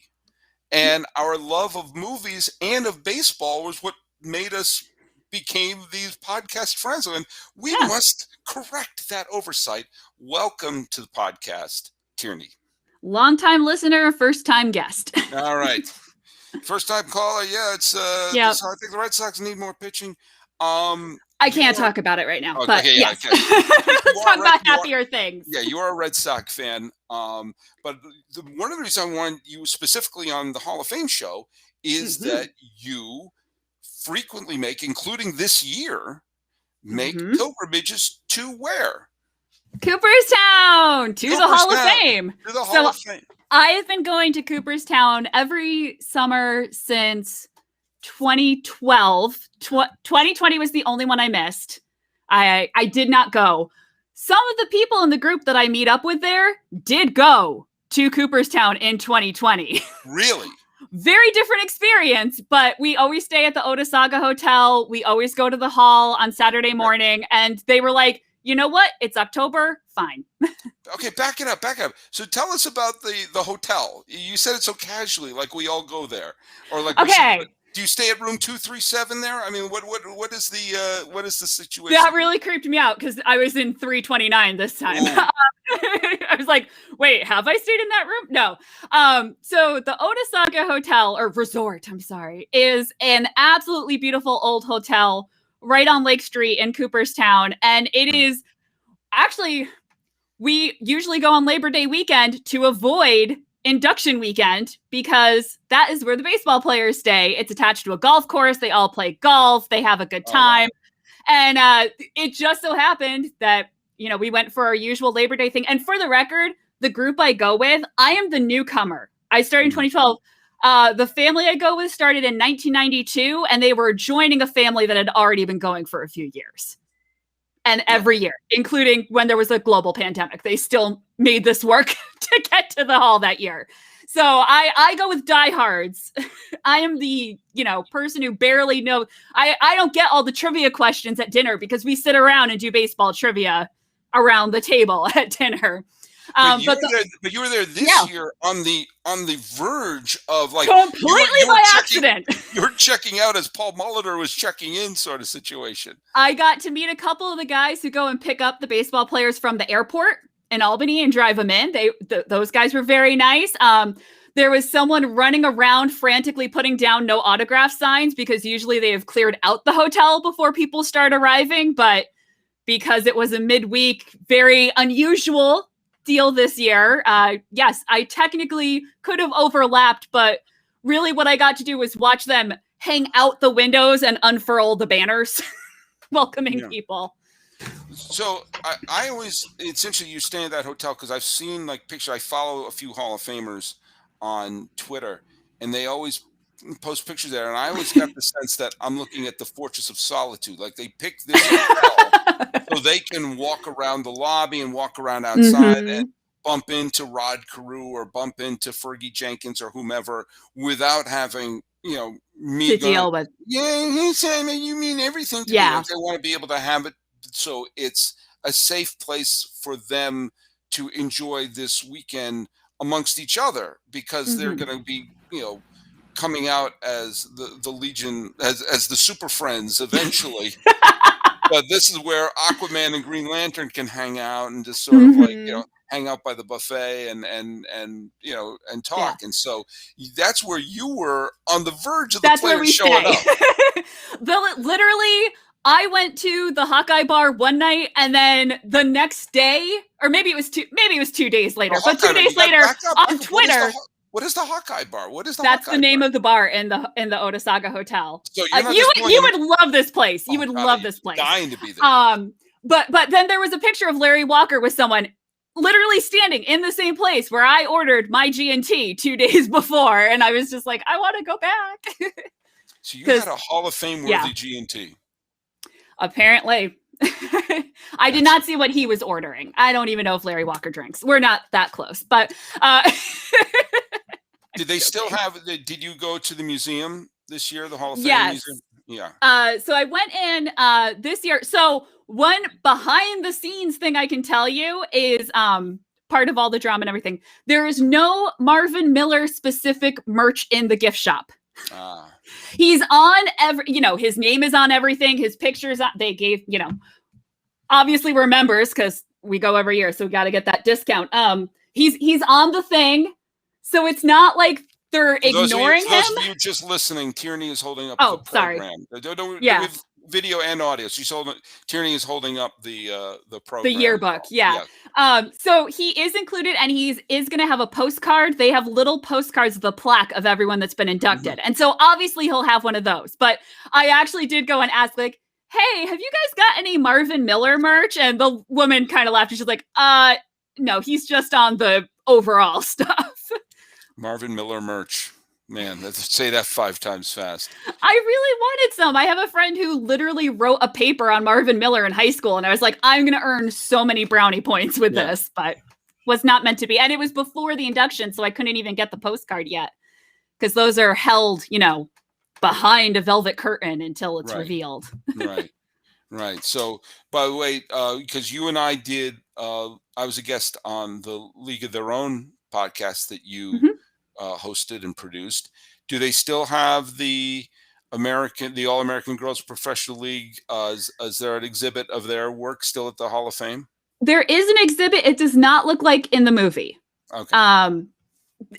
And our love of movies and of baseball was what made us became these podcast friends. And we must correct that oversight. Welcome to the podcast, Tierney. Long-time listener, first-time guest. All right. First-time caller. Yeah, it's I think the Red Sox need more pitching. I can't talk about it right now, okay, but yes. Okay. Let's talk about happier things. Yeah, you are a Red Sox fan. But one of the reasons I wanted you specifically on the Hall of Fame show is that you frequently make, including this year, pilgrimages to where? Cooperstown to the Hall of Fame. To the Hall of Fame. I have been going to Cooperstown every summer since 2012. 2020 was the only one I missed. I did not go. Some of the people in the group that I meet up with there did go to Cooperstown in 2020. Really? Very different experience, but we always stay at the Otesaga Hotel. We always go to the hall on Saturday morning, and they were like, you know what? It's October. Fine. Okay, back it up. So tell us about the hotel. You said it so casually, like we all go there, or like. Okay. Do you stay at room 237 there? I mean, what is the situation? That really creeped me out because I was in 329 this time. I was like, wait, have I stayed in that room? No. So the Otesaga Hotel or Resort, I'm sorry, is an absolutely beautiful old hotel right on Lake Street in Cooperstown. And it is actually, we usually go on Labor Day weekend to avoid induction weekend because that is where the baseball players stay. It's attached to a golf course. They all play golf. They have a good time. And it just so happened that, you know, we went for our usual Labor Day thing. And for the record, the group I go with, I am the newcomer. I started in 2012. The family I go with started in 1992, and they were joining a family that had already been going for a few years. And every year, including when there was a global pandemic, they still made this work to get to the hall that year. So I go with diehards. I am the, you know, person who barely knows. I don't get all the trivia questions at dinner because we sit around and do baseball trivia around the table at dinner. But you were there this year on the verge of like completely by accident. You're checking out as Paul Molitor was checking in, sort of situation. I got to meet a couple of the guys who go and pick up the baseball players from the airport in Albany and drive them in. Those guys were very nice. There was someone running around frantically putting down no autograph signs because usually they have cleared out the hotel before people start arriving. But because it was a midweek, very unusual deal this year. Yes, I technically could have overlapped, but really what I got to do was watch them hang out the windows and unfurl the banners welcoming people. So I always, it's interesting you stay at that hotel because I've seen like pictures. I follow a few Hall of Famers on Twitter and they always post pictures there. And I always got the sense that I'm looking at the Fortress of Solitude. Like they picked this hotel so they can walk around the lobby and walk around outside and bump into Rod Carew or bump into Fergie Jenkins or whomever without having, you know, me to deal with. Yeah, he's saying you mean everything to me. Like they want to be able to have it so it's a safe place for them to enjoy this weekend amongst each other because they're going to be, you know, coming out as the Legion, as the Super Friends eventually. But this is where Aquaman and Green Lantern can hang out and just sort of like, you know, hang out by the buffet and you know, and talk. And so that's where you were on the verge of the players showing up. Literally, I went to the Hawkeye Bar one night, and then the next day, or maybe it was 2 days later, but 2 days later on Twitter. What is the Hawkeye Bar? What is the That's Hawkeye the name Bar? of the bar in the Otasaga Hotel. So you would love this place. You would love this place. Dying to be there. But then there was a picture of Larry Walker with someone literally standing in the same place where I ordered my G&T 2 days before, and I was just like, I want to go back. So you had a Hall of Fame worthy G&T. Apparently. I did not see what he was ordering. I don't even know if Larry Walker drinks. We're not that close, but did they still have did you go to the museum this year, the Hall of Fame museum? Yeah. So I went in this year. So one behind the scenes thing I can tell you is part of all the drama and everything. There is no Marvin Miller specific merch in the gift shop. He's on his name is on everything. His pictures, they gave, obviously we're members because we go every year. So we got to get that discount. He's on the thing. So it's not like they're ignoring him. Those of you just listening, Tierney is holding up the program. Yeah. With video and audio. Tierney is holding up the program. The yearbook. Yeah. So he is included and he is going to have a postcard. They have little postcards of the plaque of everyone that's been inducted. And so obviously he'll have one of those. But I actually did go and ask like, hey, have you guys got any Marvin Miller merch? And the woman kind of laughed and she's like, no, he's just on the overall stuff. Marvin Miller merch. Man, let's say that 5 times fast. I really wanted some. I have a friend who literally wrote a paper on Marvin Miller in high school. And I was like, I'm going to earn so many brownie points with this, but was not meant to be. And it was before the induction. So I couldn't even get the postcard yet because those are held, behind a velvet curtain until it's revealed. Right. So, by the way, because you and I did, I was a guest on the League of Their Own podcast that you hosted and produced. Do they still have the All-American Girls Professional League? Is there an exhibit of their work still at the Hall of Fame? There is an exhibit. It does not look like in the movie. Okay.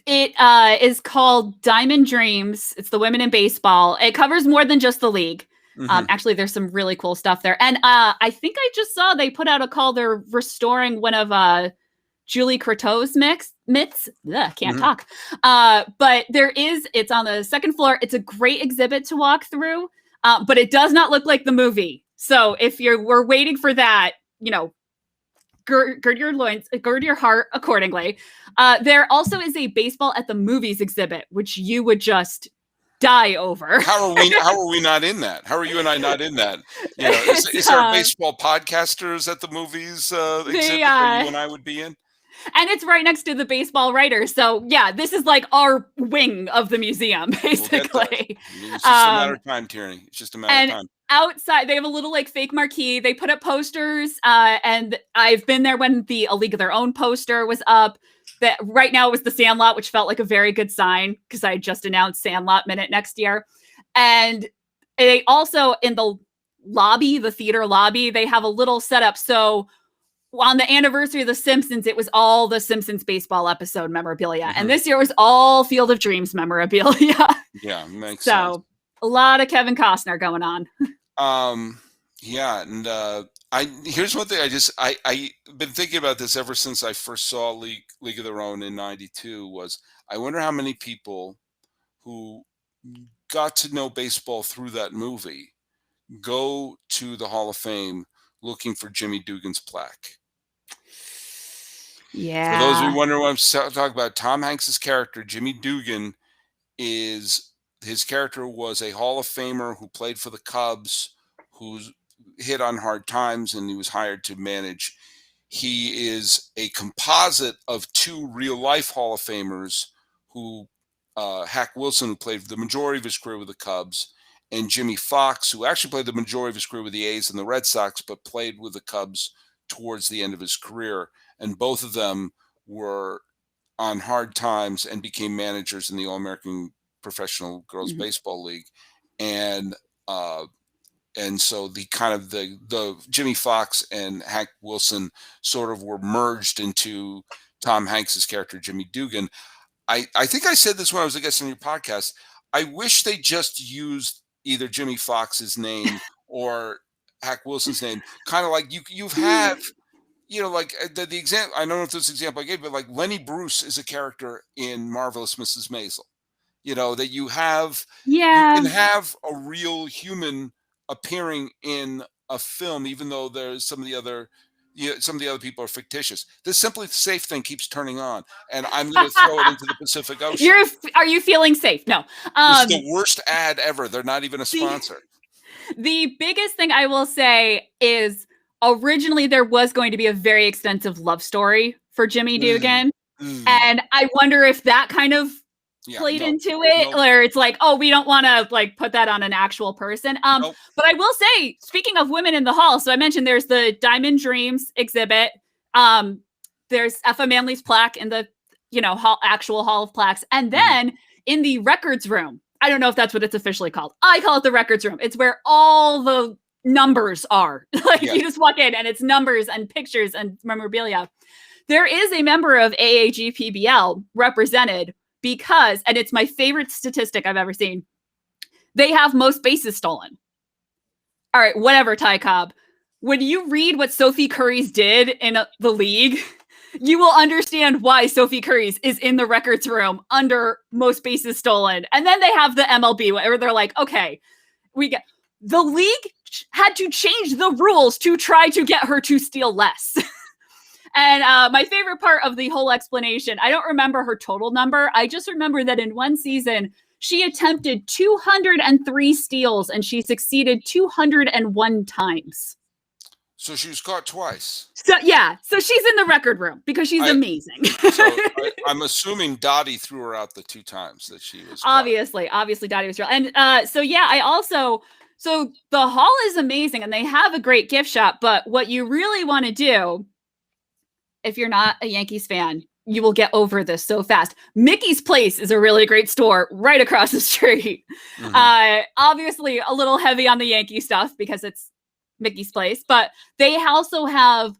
It is called Diamond Dreams. It's the women in baseball. It covers more than just the league. Actually, there's some really cool stuff there. And I think I just saw they put out a call. They're restoring one of Julie Croteau's mitts. Ugh, can't talk. But it's on the second floor. It's a great exhibit to walk through, but it does not look like the movie. So if we're waiting for that, gird your loins, gird your heart accordingly. There also is a baseball at the movies exhibit, which you would just die over. How are we not in that? How are you and I not in that? Is there a baseball podcasters at the movies exhibit that you and I would be in? And it's right next to the baseball writers. So yeah, this is like our wing of the museum, basically. It's just a matter of time, Tierney. It's just a matter of time. Outside, they have a little like fake marquee. They put up posters, and I've been there when the A League of Their Own poster was up. That right now it was the Sandlot, which felt like a very good sign because I just announced Sandlot Minute next year. And they also, in the lobby, the theater lobby, they have a little setup. So on the anniversary of The Simpsons, it was all the Simpsons baseball episode memorabilia. And this year was all Field of Dreams memorabilia. Yeah, makes sense. So a lot of Kevin Costner going on. Yeah, and here's one thing I've been thinking about this ever since I first saw League of Their Own in '92. Was I wonder how many people who got to know baseball through that movie go to the Hall of Fame looking for Jimmy Dugan's plaque. Yeah. For those who wonder what I'm talking about, Tom Hanks's character Jimmy Dugan his character was a Hall of Famer who played for the Cubs, who's hit on hard times, and he was hired to manage. He is a composite of two real-life Hall of Famers, Hack Wilson, who played the majority of his career with the Cubs, and Jimmy Fox, who actually played the majority of his career with the A's and the Red Sox, but played with the Cubs towards the end of his career. And both of them were on hard times and became managers in the All-American Professional Girls Baseball League. And so the Jimmy Fox and Hank Wilson sort of were merged into Tom Hanks's character, Jimmy Dugan. I think I said this when I was a guest on your podcast. I wish they just used either Jimmy Fox's name or Hank Wilson's name. Kind of like you have, like the example, I don't know if this example I gave, but like Lenny Bruce is a character in Marvelous Mrs. Maisel. That you have, you can have a real human appearing in a film, even though there's some of the other people are fictitious. This Simply Safe thing keeps turning on, and I'm going to throw it into the Pacific Ocean. Are you feeling safe? No. It's the worst ad ever. They're not even a sponsor. The biggest thing I will say is originally there was going to be a very extensive love story for Jimmy Dugan, and I wonder if that kind of played into it, or it's like, oh, we don't want to like put that on an actual person. But I will say, speaking of women in the hall, so I mentioned there's the Diamond Dreams exhibit. There's Effa Manley's plaque in the actual Hall of Plaques, and then in the records room, I don't know if that's what it's officially called. I call it the records room. It's where all the numbers are. You just walk in and it's numbers and pictures and memorabilia. There is a member of AAGPBL represented because, and it's my favorite statistic I've ever seen, they have most bases stolen. All right, whatever, Ty Cobb. When you read what Sophie Curry's did in the league, you will understand why Sophie Curry's is in the records room under most bases stolen. And then they have the MLB where they're like, okay, the league had to change the rules to try to get her to steal less. And my favorite part of the whole explanation, I don't remember her total number. I just remember that in one season, she attempted 203 steals and she succeeded 201 times. So she was caught twice. So she's in the record room because she's amazing. I'm assuming Dottie threw her out the two times that she was obviously Dottie was real. And so the hall is amazing and they have a great gift shop, but what you really want to do, if you're not a Yankees fan, you will get over this so fast. Mickey's Place is a really great store right across the street. Obviously a little heavy on the Yankee stuff because it's Mickey's Place, but they also have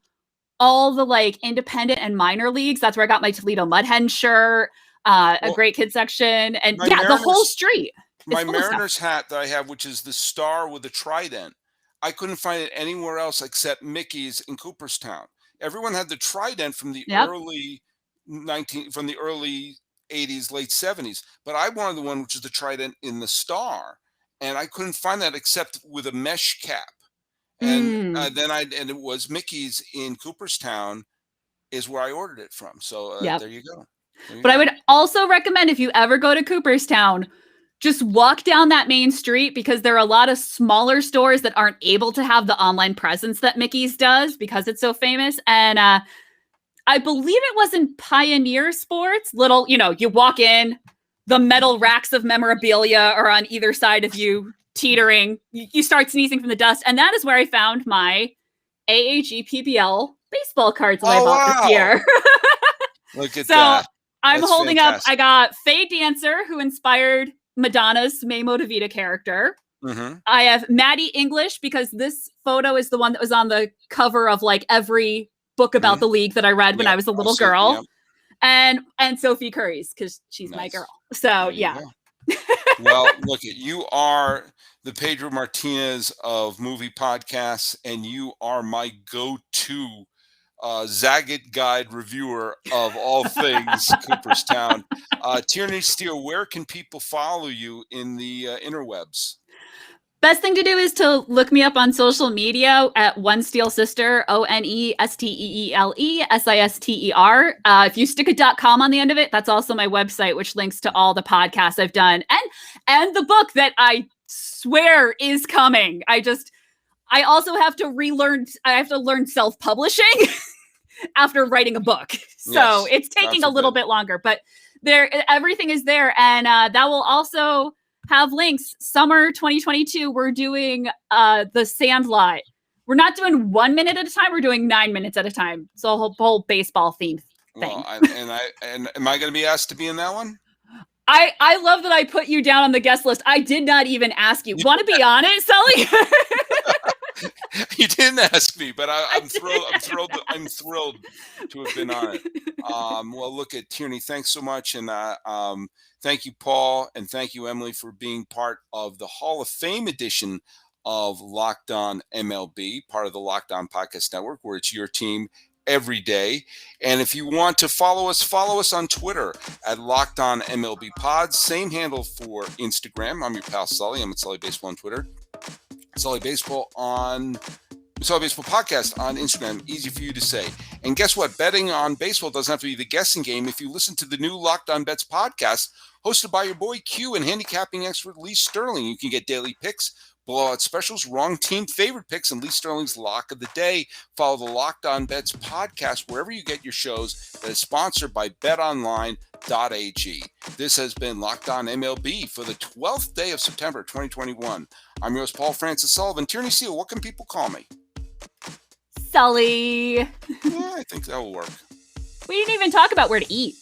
all the like independent and minor leagues. That's where I got my Toledo Mud Hen shirt, a great kid section, and the whole street. my full of stuff. Mariners hat that I have, which is the star with the trident, I couldn't find it anywhere else except Mickey's in Cooperstown. Everyone had the trident from the Yep. early 80s, late 70s, but I wanted the one which is the trident in the star, and I couldn't find that except with a mesh cap. And and it was Mickey's in Cooperstown is where I ordered it from. So Yep. there you go. But I would also recommend, if you ever go to Cooperstown, just walk down that main street, because there are a lot of smaller stores that aren't able to have the online presence that Mickey's does because it's so famous. And I believe it was in Pioneer Sports. Little, you walk in, the metal racks of memorabilia are on either side of you, teetering. You start sneezing from the dust. And that is where I found my AAG PBL baseball cards that I bought this year. Look at so that. I'm That's holding fantastic. up. I got Faye Dancer, who inspired Madonna's May Motivita character. Mm-hmm. I have Maddie English, because this photo is the one that was on the cover of like every book about the league that I read when I was a little girl. Yep. And Sophie Curry's, because she's my girl. So yeah. Well, look, you are the Pedro Martinez of movie podcasts, and you are my go-to Zagat guide reviewer of all things Cooperstown. Tierney Steele, where can people follow you in the interwebs? Best thing to do is to look me up on social media at One Steel Sister, ONESTEELESISTER. If you stick a .com on the end of it, that's also my website, which links to all the podcasts I've done and the book that I swear is coming. I also have to learn self-publishing after writing a book. So it's taking a little bit longer, but everything is there. And that will also have links. Summer 2022, we're doing The Sandlot. We're not doing 1 minute at a time. We're doing 9 minutes at a time. So a whole baseball theme thing. Well, am I going to be asked to be in that one? I love that I put you down on the guest list. I did not even ask you. Want to be on it, Sully? You didn't ask me, but I'm thrilled. I'm thrilled to have been on it. Well, look at Tierney. Thanks so much, and thank you, Paul, and thank you, Emily, for being part of the Hall of Fame edition of Locked On MLB, part of the Locked On Podcast Network, where it's your team every day. And if you want to follow us on Twitter at Locked On MLB Pod. Same handle for Instagram. I'm your pal Sully. I'm at Sully Baseball on Twitter. Sully Baseball Podcast on Instagram. Easy for you to say. And guess what? Betting on baseball doesn't have to be the guessing game. If you listen to the new Locked On Bets podcast, hosted by your boy Q and handicapping expert Lee Sterling, you can get daily picks, blowout specials, wrong team favorite picks, and Lee Sterling's lock of the day. Follow the Locked On Bets podcast wherever you get your shows. That is sponsored by betonline.ag. This has been Locked On MLB for the 12th day of September 2021. I'm your host, Paul Francis Sullivan. Tierney Steele, what can people call me? Sully. Yeah, I think that will work. We didn't even talk about where to eat.